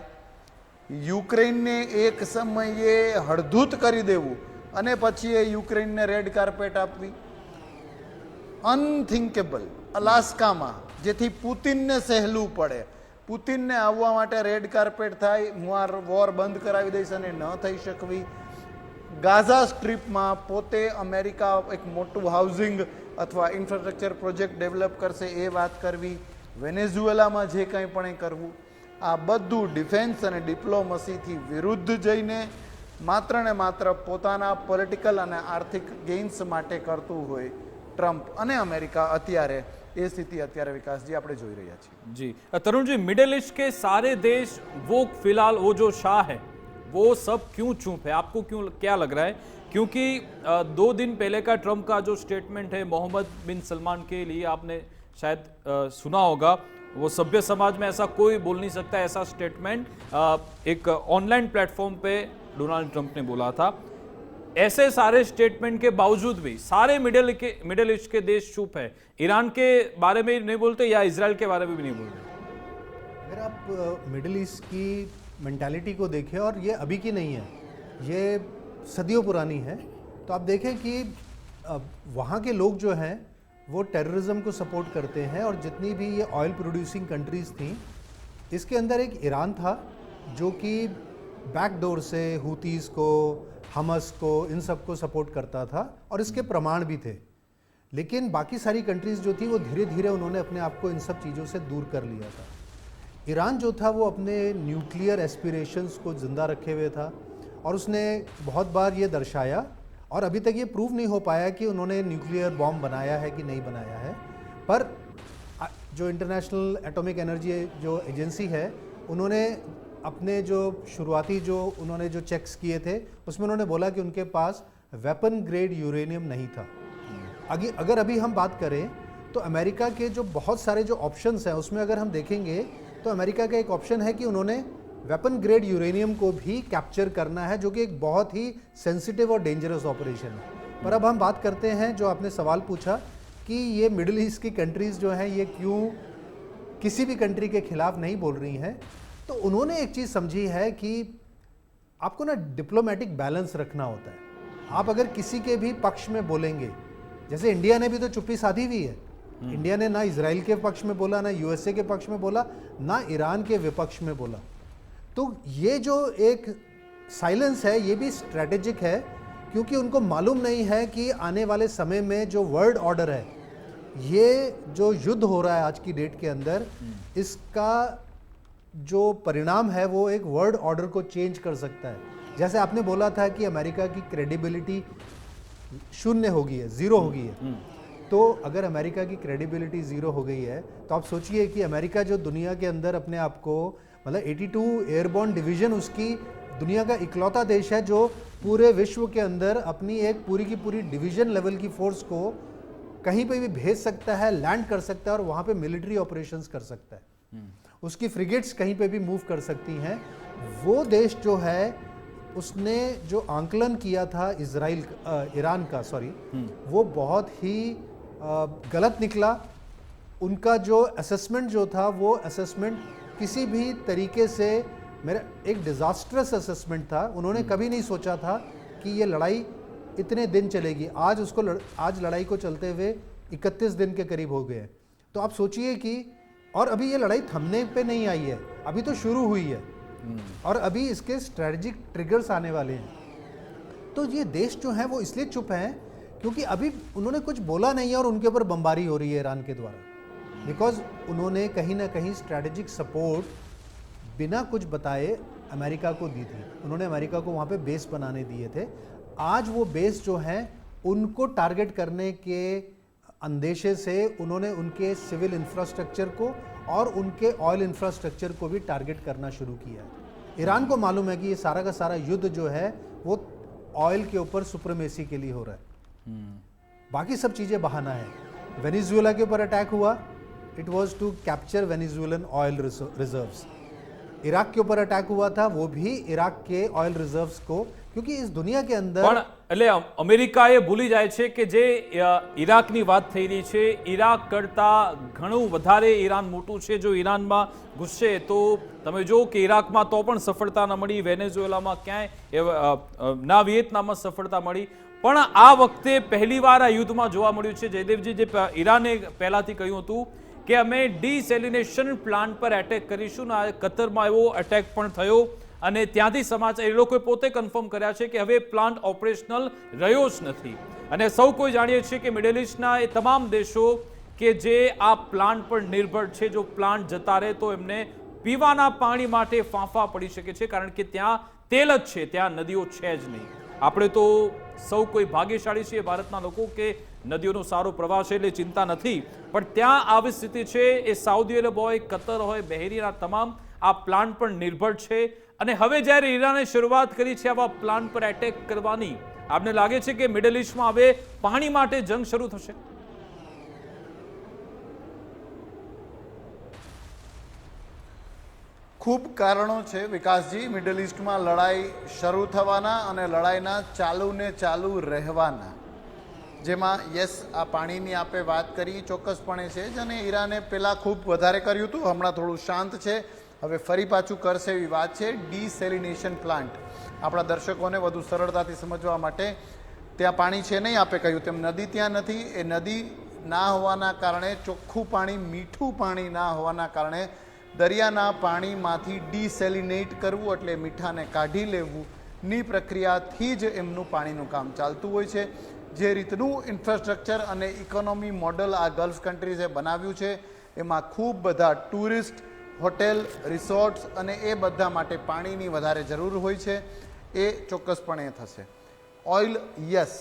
યુક્રેનને એક સમયે હળધૂત કરી દેવું અને પછી એ યુક્રેનને રેડ કાર્પેટ આપવી અનથિંકેબલ. અલાસ્કામાં જેથી પુતિનને સહેલું પડે, પુતિનને આવવા માટે રેડ કાર્પેટ થાય, હું આ વોર બંધ કરાવી દઈશ અને ન થઈ શકવી. ગાઝા સ્ટ્રીપમાં પોતે અમેરિકા એક મોટું હાઉસિંગ અથવા ઇન્ફ્રાસ્ટ્રક્ચર પ્રોજેક્ટ ડેવલપ કરશે એ વાત કરવી. વેનેઝુએલામાં જે કંઈ પણ એ કરવું, આ બધું ડિફેન્સ અને ડિપ્લોમસીથી વિરુદ્ધ જઈને માત્ર ને માત્ર પોતાના પોલિટિકલ અને આર્થિક ગેઇન્સ માટે કરતું હોય ટ્રમ્પ અને અમેરિકા. અત્યારે એ સ્થિતિ અત્યારે વિકાસજી આપણે જોઈ રહ્યા છીએ. जी तरुण जी, मिडिल ईस्ट के सारे देश वो फिलहाल वो जो शाह है वो सब क्यों चुप है? आपको क्यों क्या लग रहा है? क्योंकि 2 दिन पहले का ट्रम्प का जो स्टेटमेंट है मोहम्मद बिन सलमान के लिए आपने शायद सुना होगा. वो सभ्य समाज में ऐसा कोई बोल नहीं सकता, ऐसा स्टेटमेंट एक ऑनलाइन प्लेटफॉर्म पे डोनाल्ड ट्रंप ने बोला था. ऐसे सारे स्टेटमेंट के बावजूद भी सारे मिडिल ईस्ट के देश चुप है. ईरान के बारे में नहीं बोलते या इजराइल के बारे में भी नहीं बोलते. अगर आप मिडिल ईस्ट की मेंटालिटी को देखें, और ये अभी की नहीं है, ये सदियों पुरानी है, तो आप देखें कि वहाँ के लोग जो हैं वो टेररिज्म को सपोर्ट करते हैं. और जितनी भी ये ऑयल प्रोड्यूसिंग कंट्रीज़ थी, इसके अंदर एक ईरान था जो कि बैकडोर से हूतीज़ को, हमस को, इन सब को सपोर्ट करता था और इसके प्रमाण भी थे. लेकिन बाकी सारी कंट्रीज़ जो थी वो धीरे धीरे उन्होंने अपने आप को इन सब चीज़ों से दूर कर लिया था. ईरान जो था वो अपने न्यूक्लियर एस्पिरेशंस को ज़िंदा रखे हुए था और उसने बहुत बार ये दर्शाया, और अभी तक ये प्रूव नहीं हो पाया कि उन्होंने न्यूक्लियर बॉम्ब बनाया है कि नहीं बनाया है. पर जो इंटरनेशनल एटॉमिक एनर्जी जो एजेंसी है, उन्होंने अपने जो शुरुआती जो उन्होंने जो चेक्स किए थे उसमें उन्होंने बोला कि उनके पास वेपन ग्रेड यूरेनियम नहीं था. अगर अभी हम बात करें तो अमेरिका के जो बहुत सारे जो ऑप्शंस हैं उसमें अगर हम देखेंगे तो अमेरिका का एक ऑप्शन है कि उन्होंने वेपन ग्रेड यूरेनियम को भी कैप्चर करना है, जो कि एक बहुत ही सेंसिटिव और डेंजरस ऑपरेशन है. पर अब हम बात करते हैं, जो आपने सवाल पूछा कि ये मिडिल ईस्ट की कंट्रीज़ जो हैं ये क्यों किसी भी कंट्री के खिलाफ नहीं बोल रही हैं, तो उन्होंने एक चीज़ समझी है कि आपको ना डिप्लोमेटिक बैलेंस रखना होता है. आप अगर किसी के भी पक्ष में बोलेंगे, जैसे इंडिया ने भी तो चुप्पी साधी हुई है. इंडिया ने ना इजराइल के पक्ष में बोला, ना यूएसए के पक्ष में बोला, ना ईरान के विपक्ष में बोला. तो ये जो एक साइलेंस है ये भी स्ट्रेटेजिक है, क्योंकि उनको मालूम नहीं है कि आने वाले समय में जो वर्ल्ड ऑर्डर है, ये जो युद्ध हो रहा है आज की डेट के अंदर, इसका जो परिणाम है वो एक वर्ल्ड ऑर्डर को चेंज कर सकता है. जैसे आपने बोला था कि अमेरिका की क्रेडिबिलिटी शून्य हो गई है, ज़ीरो हो गई है. तो अगर अमेरिका की क्रेडिबिलिटी ज़ीरो हो गई है तो आप सोचिए कि अमेरिका जो दुनिया के अंदर अपने आप को, मतलब 82 एयरबॉर्न डिवीज़न उसकी दुनिया का इकलौता देश है जो पूरे विश्व के अंदर अपनी एक पूरी की पूरी डिवीज़न लेवल की फोर्स को कहीं पे भी भेज सकता है, लैंड कर सकता है और वहाँ पे मिलिट्री ऑपरेशंस कर सकता है. उसकी फ्रिगेट्स कहीं पे भी मूव कर सकती हैं. वो देश जो है उसने जो आंकलन किया था ईरान का वो बहुत ही गलत निकला. उनका जो असेसमेंट जो था वो असेसमेंट किसी भी तरीके से मेरा एक डिज़ास्ट्रस असेसमेंट था. उन्होंने कभी नहीं सोचा था कि ये लड़ाई इतने दिन चलेगी. आज लड़ाई को चलते हुए 31 दिन के करीब हो गए. तो आप सोचिए कि, और अभी ये लड़ाई थमने पे नहीं आई है, अभी तो शुरू हुई है और अभी इसके स्ट्रेटजिक ट्रिगर्स आने वाले हैं. तो ये देश जो हैं वो इसलिए चुप हैं क्योंकि अभी उन्होंने कुछ बोला नहीं है और उनके ऊपर बमबारी हो रही है ईरान के द्वारा. बिकॉज उन्होंने कहीं ना कहीं स्ट्रैटेजिक सपोर्ट बिना कुछ बताए अमेरिका को दी थी. उन्होंने अमेरिका को वहाँ पे बेस बनाने दिए थे. आज वो बेस जो हैं उनको टारगेट करने के अंदेशे से उन्होंने उनके सिविल इंफ्रास्ट्रक्चर को और उनके ऑयल इंफ्रास्ट्रक्चर को भी टारगेट करना शुरू किया है। ईरान को मालूम है कि ये सारा का सारा युद्ध जो है वो ऑयल के ऊपर सुप्रीमेसी के लिए हो रहा है, बाकी सब चीज़ें बहाना है। वेनेजुएला के ऊपर अटैक हुआ, it was to capture Venezuelan oil reserves. Iraq के ऊपर अटैक हुआ था, वो भी इराक के ऑयल रिजर्व्स को, क्योंकि इस दुनिया के अंदर પણ એટલે અમેરિકા એ ભૂલી જાય છે કે જે ઈરાકની વાત થઈ રહી છે, ઈરાક કરતા ઘણું વધારે ઈરાન મોટું છે. જો ઈરાનમાં ઘૂસશે તો તમે જો કે ઈરાકમાં તો પણ સફળતા ન મળી, વેનેઝુએલામાં ક્યાંય ના વિયેતનામમાં સફળતા મળી, પણ આ વખતે પહેલીવાર આ યુદ્ધમાં જોવા મળ્યું છે. જયદેવજી, જે ઈરાને પહેલાથી કહ્યું હતું કે અમે ડિસેલિનેશન પ્લાન્ટ પર એટેક કરીશું, ને કતરમાં એવો એટેક પણ થયો અને ત્યાંથી સમાચાર એ લોકોએ પોતે કન્ફર્મ કર્યા છે કે હવે પ્લાન્ટ ઓપરેશનલ રહ્યો જ નથી. અને સૌ કોઈ જાણીએ છીએ કે મિડલ ઇસ્ટના એ તમામ દેશો કે જે આ પ્લાન્ટ પર નિર્ભર છે, જો પ્લાન્ટ જતા રહે તો એમને પીવાના પાણી માટે ફાંફા પડી શકે છે, કારણ કે ત્યાં તેલ જ છે, ત્યાં નદીઓ છે જ નહીં. આપણે તો સૌ કોઈ ભાગ્યશાળી છીએ ભારતના લોકો કે નદીઓનો સારો પ્રવાહ છે એટલે ચિંતા નથી, પણ ત્યાં આવી સ્થિતિ છે. એ સાઉદી અરબ હોય, કતર હોય, બહેરીના તમામ આ પ્લાન્ટ પર નિર્ભર છે. અને હવે જ્યારે ઈરાને શરૂઆત કરી છે આવા પ્લાન્ટ પર એટેક કરવાની, આપને લાગે છે કે મિડલ ઇસ્ટમાં હવે પાણી માટે જંગ શરૂ થશે? ખૂબ કારણો છે વિકાસજી મિડલ ઇસ્ટમાં લડાઈ શરૂ થવાના અને લડાઈના ચાલુ ને ચાલુ રહેવાના. જેમાં યસ, આ પાણીની આપણે વાત કરી ચોક્કસપણે છે જ, અને ઈરાને પહેલાં ખૂબ વધારે કર્યું હતું, હમણાં થોડું શાંત છે, હવે ફરી પાછું કરશે એવી વાત છે. ડિસેલિનેશન પ્લાન્ટ આપણા દર્શકોને વધુ સરળતાથી સમજવા માટે, ત્યાં પાણી છે નહીં, આપે કહ્યું તેમ નદી ત્યાં નથી. એ નદી ના હોવાના કારણે, ચોખ્ખું પાણી, મીઠું પાણી ના હોવાના કારણે દરિયાના પાણીમાંથી ડિસેલિનેટ કરવું એટલે મીઠાને કાઢી લેવું ની પ્રક્રિયાથી જ એમનું પાણીનું કામ ચાલતું હોય છે. જે રીતનું ઇન્ફ્રાસ્ટ્રક્ચર અને ઇકોનોમી મોડલ આ ગલ્ફ કન્ટ્રીઝે બનાવ્યું છે, એમાં ખૂબ બધા ટુરિસ્ટ હોટેલ, રિસોર્ટ્સ અને એ બધા માટે પાણીની વધારે જરૂર હોય છે. એ ચોક્કસપણે થશે. ઓઇલ, યસ,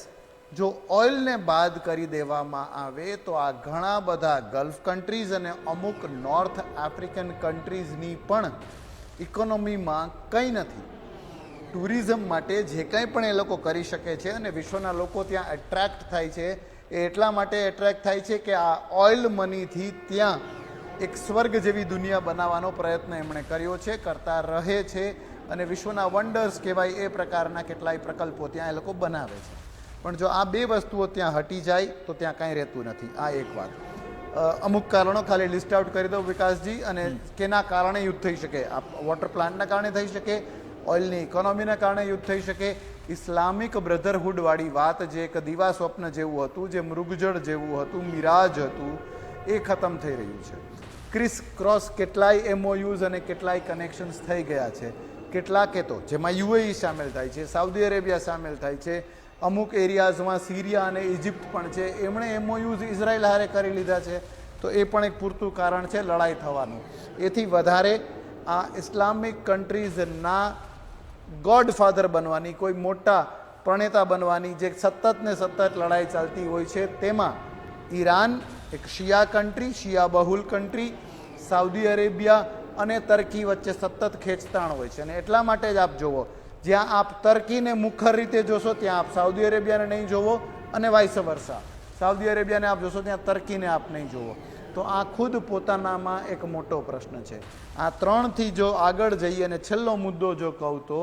જો ઓઇલને બાદ કરી દેવામાં આવે તો આ ઘણા બધા ગલ્ફ કન્ટ્રીઝ અને અમુક નોર્થ આફ્રિકન કન્ટ્રીઝની પણ ઇકોનોમીમાં કંઈ નથી. ટુરિઝમ માટે જે કંઈ પણ એ લોકો કરી શકે છે અને વિશ્વના લોકો ત્યાં એટ્રેક્ટ થાય છે, એ એટલા માટે એટ્રેક્ટ થાય છે કે આ ઓઇલ મનીથી ત્યાં એક સ્વર્ગ જેવી દુનિયા બનાવવાનો પ્રયત્ન એમણે કર્યો છે, કરતા રહે છે, અને વિશ્વના વન્ડર્સ કહેવાય એ પ્રકારના કેટલાય પ્રકલ્પો ત્યાં એ લોકો બનાવે છે. પણ જો આ બે વસ્તુઓ ત્યાં હટી જાય તો ત્યાં કાંઈ રહેતું નથી. આ એક વાત. અમુક કારણો ખાલી લિસ્ટ આઉટ કરી દઉં વિકાસજી, અને કેના કારણે યુદ્ધ થઈ શકે. આ વોટર પ્લાન્ટના કારણે થઈ શકે, ઓઇલની ઇકોનોમીના કારણે યુદ્ધ થઈ શકે, ઇસ્લામિક બ્રધરહુડવાળી વાત જે એક દીવા સ્વપ્ન જેવું હતું, જે મૃગજળ જેવું હતું, મિરાજ હતું, એ ખતમ થઈ રહ્યું છે. ક્રિસ ક્રોસ કેટલાય MOUs અને કેટલાય કનેક્શન્સ થઈ ગયા છે. કેટલાકે તો જેમાં UAE સામેલ થાય છે, સાઉદી અરેબિયા સામેલ થાય છે, અમુક એરિયાઝમાં સિરિયા અને ઇજિપ્ત પણ છે, એમણે MOUs ઇઝરાયલ હારે કરી લીધા છે. તો એ પણ એક પૂરતું કારણ છે લડાઈ થવાનું. એથી વધારે આ ઇસ્લામિક કન્ટ્રીઝના ગોડફાધર બનવાની, કોઈ મોટા પ્રણેતા બનવાની જે સતત ને સતત લડાઈ ચાલતી હોય છે, તેમાં ઈરાન એક શિયા કન્ટ્રી, શિયા બહુલ કન્ટ્રી, સાઉદી અરેબિયા અને તર્કી વચ્ચે સતત ખેંચતાણ હોય છે. અને એટલા માટે જ આપ જુઓ, જ્યાં આપ તર્કીને મુખર રીતે જોશો ત્યાં આપ સાઉદી અરેબિયાને નહીં જોવો, અને વાઇસ વર્સા. સાઉદી અરેબિયાને આપ જોશો ત્યાં તર્કીને આપ નહીં જોવો. તો આ ખુદ પોતાનામાં એક મોટો પ્રશ્ન છે. આ ત્રણથી જો આગળ જઈએ અને છેલ્લો મુદ્દો જો કહું તો,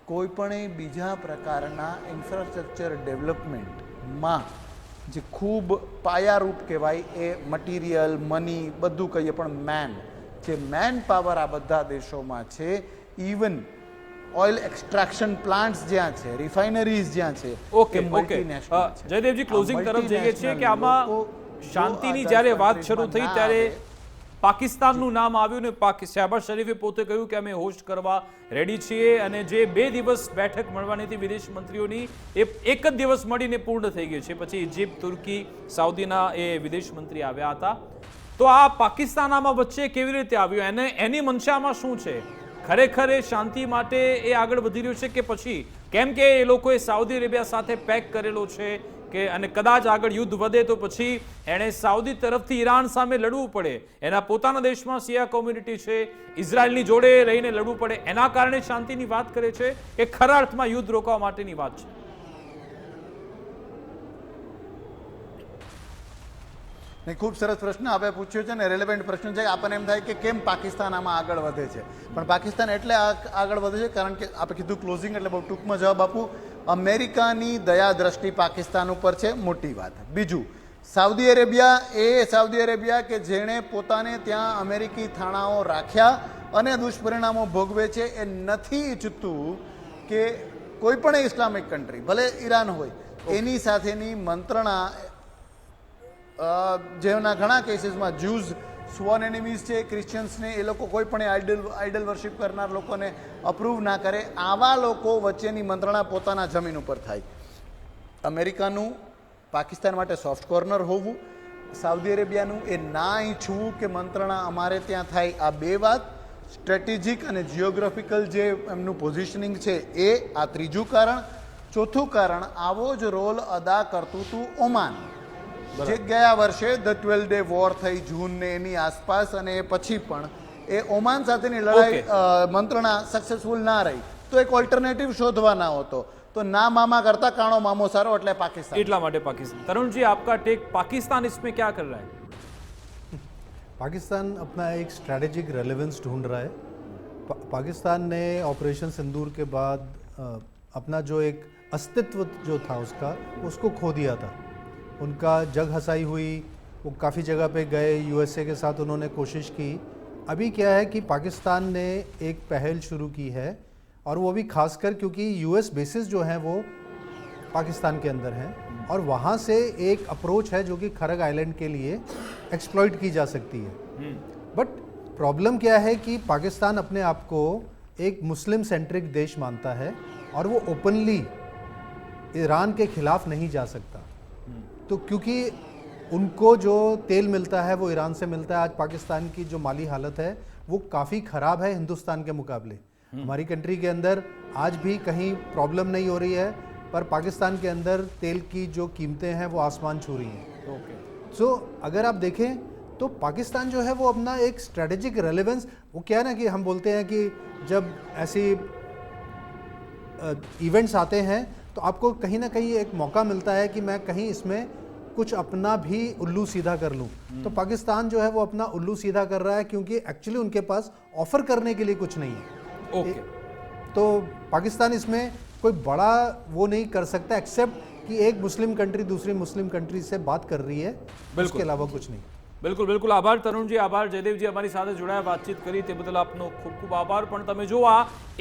કોઈ પણ બીજા પ્રકારના ઇન્ફ્રાસ્ટ્રક્ચર ડેવલપમેન્ટમાં જે ખૂબ પાયારૂપ કહેવાય એ મટીરિયલ, મની, બધું કહીએ, પણ મેન, જે મેન પાવર આ બધા દેશોમાં છે, ઇવન ઓઇલ એક્સટ્રેક્શન પ્લાન્ટ્સ જ્યાં છે, રિફાઇનરીઝ જ્યાં છે, ઓકે જયદેવજી, ક્લોઝિંગ તરફ જઈએ છીએ કે આમાં શાંતિની જ્યારે વાત શરૂ થઈ ત્યારે પાકિસ્તાનનું નામ આવ્યું ને શહેબાઝ શરીફે પોતે કહ્યું કે અમે હોસ્ટ કરવા રેડી છીએ, અને જે 2 દિવસ બેઠક મળવાની હતી વિદેશ મંત્રીઓની, એ એક જ દિવસ મળીને પૂર્ણ થઈ ગઈ છે. પછી ઇજિપ્ત, તુર્કી, સાઉદીના એ વિદેશ મંત્રી આવ્યા હતા. તો આ પાકિસ્તાન આમાં વચ્ચે કેવી રીતે આવ્યું, અને એની મંશામાં શું છે? ખરેખર એ શાંતિ માટે એ આગળ વધી રહ્યું છે કે પછી, કેમ કે એ લોકોએ સાઉદી અરેબિયા સાથે પેક કરેલો છે કે અને કદાચ આગળ યુદ્ધ વધે તો પછી એણે સાઉદી તરફથી ઈરાન સામે લડવું પડે, એના પોતાના દેશમાં શિયા કોમ્યુનિટી છે, ઇઝરાયલની જોડે રહીને લડવું પડે, એના કારણે શાંતિની વાત કરે છે કે ખરા અર્થમાં યુદ્ધ રોકવા માટેની વાત છે? ને ખૂબ સરસ પ્રશ્ન આપણે પૂછ્યો છે ને, રેલેવન્ટ પ્રશ્ન છે. આપણને એમ થાય કે કેમ પાકિસ્તાન આમાં આગળ વધે છે, પણ પાકિસ્તાન એટલે આગળ વધે છે કારણ કે આપણે કીધું ક્લોઝિંગ એટલે બહુ ટૂંકમાં જવાબ આપું. અમેરિકાની દયા દ્રષ્ટિ પાકિસ્તાન ઉપર છે, મોટી વાત. બીજું, સાઉદી અરેબિયા કે જેણે પોતાને ત્યાં અમેરિકી થાણાઓ રાખ્યા અને દુષ્પરિણામો ભોગવે છે, એ નથી ઈચ્છતું કે કોઈ પણ ઇસ્લામિક કન્ટ્રી, ભલે ઈરાન હોય, એની સાથેની મંત્રણા જેના ઘણા કેસીસમાં જ્યુઝ સ્વન એનિમીઝ છે, ક્રિશ્ચિયન્સને એ લોકો કોઈ પણ આઇડલ વર્શિપ કરનાર લોકોને અપ્રૂવ ના કરે, આવા લોકો વચ્ચેની મંત્રણા પોતાના જમીન ઉપર થાય. અમેરિકાનું પાકિસ્તાન માટે સોફ્ટ કોર્નર હોવું, સાઉદી અરેબિયાનું એ ના ઈચ્છવું કે મંત્રણા અમારે ત્યાં થાય, આ બે વાત સ્ટ્રેટેજિક અને જિયોગ્રાફિકલ જે એમનું પોઝિશનિંગ છે એ આ ત્રીજું કારણ. ચોથું કારણ, આવો જ રોલ અદા કરતું હતું ઓમાન, જે ગયા વર્ષે ધ 12 ડે વોર થઈ જૂન ને એની આસપાસ, અને એ પછી પણ એ ઓમાન સાથેની લડાઈ મંત્રણા સક્સેસફુલ ના રહી, તો એક ઓલ્ટરનેટિવ શોધવાના હતો. તો ના मामा करता काणो मामो सारो એટલે પાકિસ્તાન, એટલા માટે પાકિસ્તાન. तरुण जी, आपका टेक, पाकिस्तान इसमें क्या कर रहा है? पाकिस्तान अपना एक स्ट्रैटेजिक रेलेवेंस ढूंढ रहा है. पाकिस्तान ने ऑपरेशन सिंदूर के बाद अपना जो एक अस्तित्व जो था उसको खो दिया था. उनका जग हंसाई हुई, वो काफ़ी जगह पे गए, यूएसए के साथ उन्होंने कोशिश की. अभी क्या है कि पाकिस्तान ने एक पहल शुरू की है, और वो भी खासकर क्योंकि यूएस बेसिस जो हैं वो पाकिस्तान के अंदर हैं, और वहाँ से एक अप्रोच है जो कि खरग आइलैंड के लिए एक्सप्लॉइट की जा सकती है. बट प्रॉब्लम क्या है कि पाकिस्तान अपने आप को एक मुस्लिम सेंट्रिक देश मानता है, और वो ओपनली ईरान के खिलाफ नहीं जा सकता. तो क्योंकि उनको जो तेल मिलता है वो ईरान से मिलता है. आज पाकिस्तान की जो माली हालत है वो काफ़ी ख़राब है हिंदुस्तान के मुकाबले. हमारी कंट्री के अंदर आज भी कहीं प्रॉब्लम नहीं हो रही है, पर पाकिस्तान के अंदर तेल की जो कीमतें हैं वो आसमान छू रही हैं. सो अगर आप देखें तो पाकिस्तान जो है वो अपना एक स्ट्रेटेजिक रेलेवेंस, वो क्या है ना कि हम बोलते हैं कि जब ऐसी इवेंट्स आते हैं तो आपको कहीं ना कहीं एक मौका मिलता है कि मैं कहीं इसमें कुछ अपना भी उल्लू सीधा कर लूं. तो पाकिस्तान जो है वो अपना उल्लू सीधा कर रहा है, क्योंकि एक्चुअली उनके पास ऑफर करने के लिए कुछ नहीं है. तो पाकिस्तान इसमें कोई बड़ा वो नहीं कर सकता, एक्सेप्ट कि एक मुस्लिम कंट्री दूसरी मुस्लिम कंट्री से बात कर रही है, उसके अलावा कुछ नहीं. બિલકુલ બિલકુલ. આભાર તરુણજી, આભાર જયદેવજી, અમારી સાથે જોડાયા, વાતચીત કરી તે બદલ આપનો ખૂબ ખૂબ આભાર. પણ તમે જો આ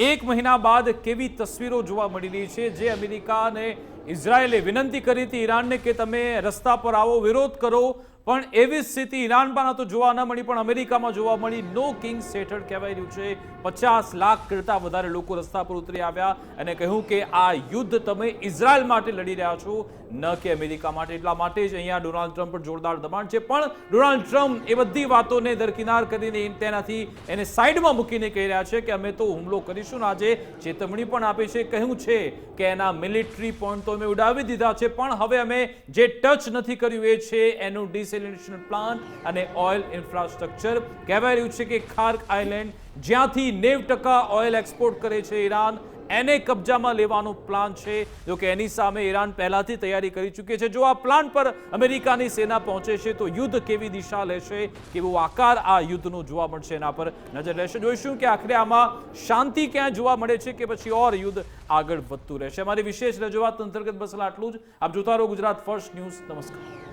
એક મહિના બાદ કેવી તસવીરો જોવા મળી રહી છે, જે અમેરિકા અને ઇઝરાયેલે વિનંતી કરી હતી ઈરાનને કે તમે રસ્તા પર આવો, વિરોધ કરો, પણ એવી સ્થિતિ ઈરાનમાં તો જોવા ન મળી, પણ અમેરિકામાં જોવા મળી. નો કિંગ્સ હેઠળ કહેવાય રહ્યું છે. 50 લાખ કરતાં વધારે લોકો રસ્તા પર ઉતરી આવ્યા અને કહ્યું કે આ યુદ્ધ તમે ઇઝરાયલ માટે લડી રહ્યા છો, ન કે અમેરિકા માટે. એટલા માટે જ અહીંયા ડોનાલ્ડ ટ્રમ્પ પર જોરદાર દબાણ છે. પણ ડોનાલ્ડ ટ્રમ્પ એ બધી વાતોને દરકિનાર કરીને તેનાથી એને સાઈડમાં મૂકીને કહી રહ્યા છે કે અમે તો હુમલો કરીશું. આજે ચેતવણી પણ આપી છે, કહ્યું છે કે એના મિલિટરી પોઈન્ટ તો અમે ઉડાવી દીધા છે, પણ હવે અમે જે ટચ નથી કર્યું એ છે એનું ડિસેલિનેશન પ્લાન્ટ અને ઓઇલ ઇન્ફ્રાસ્ટ્રક્ચર. કહેવાય રહ્યું છે કે ખાર્ક આઇલેન્ડ, જ્યાંથી 90% ઓઇલ એક્સપોર્ટ કરે છે ઈરાન, એને કબજામાં લેવાનો પ્લાન છે. જો કે એની સામે ઈરાન પહેલાથી તૈયારી કરી ચૂકી છે. જો આ પ્લાન પર અમેરિકાની સેના પહોંચે છે તો યુદ્ધ કેવી દિશા લેશે, કેવો આકાર આ યુદ્ધનો જોવા મળશે, એના પર નજર રહેશે. જોઈશું કે આખરે આમાં શાંતિ ક્યાં જોવા મળે છે કે પછી ઓર યુદ્ધ આગળ વધતું રહેશે. અમારી વિશેષ રજૂઆત અંતર્ગત બસ આટલું જ. આપ જોતા રહો ગુજરાત ફર્સ્ટ ન્યૂઝ. નમસ્કાર.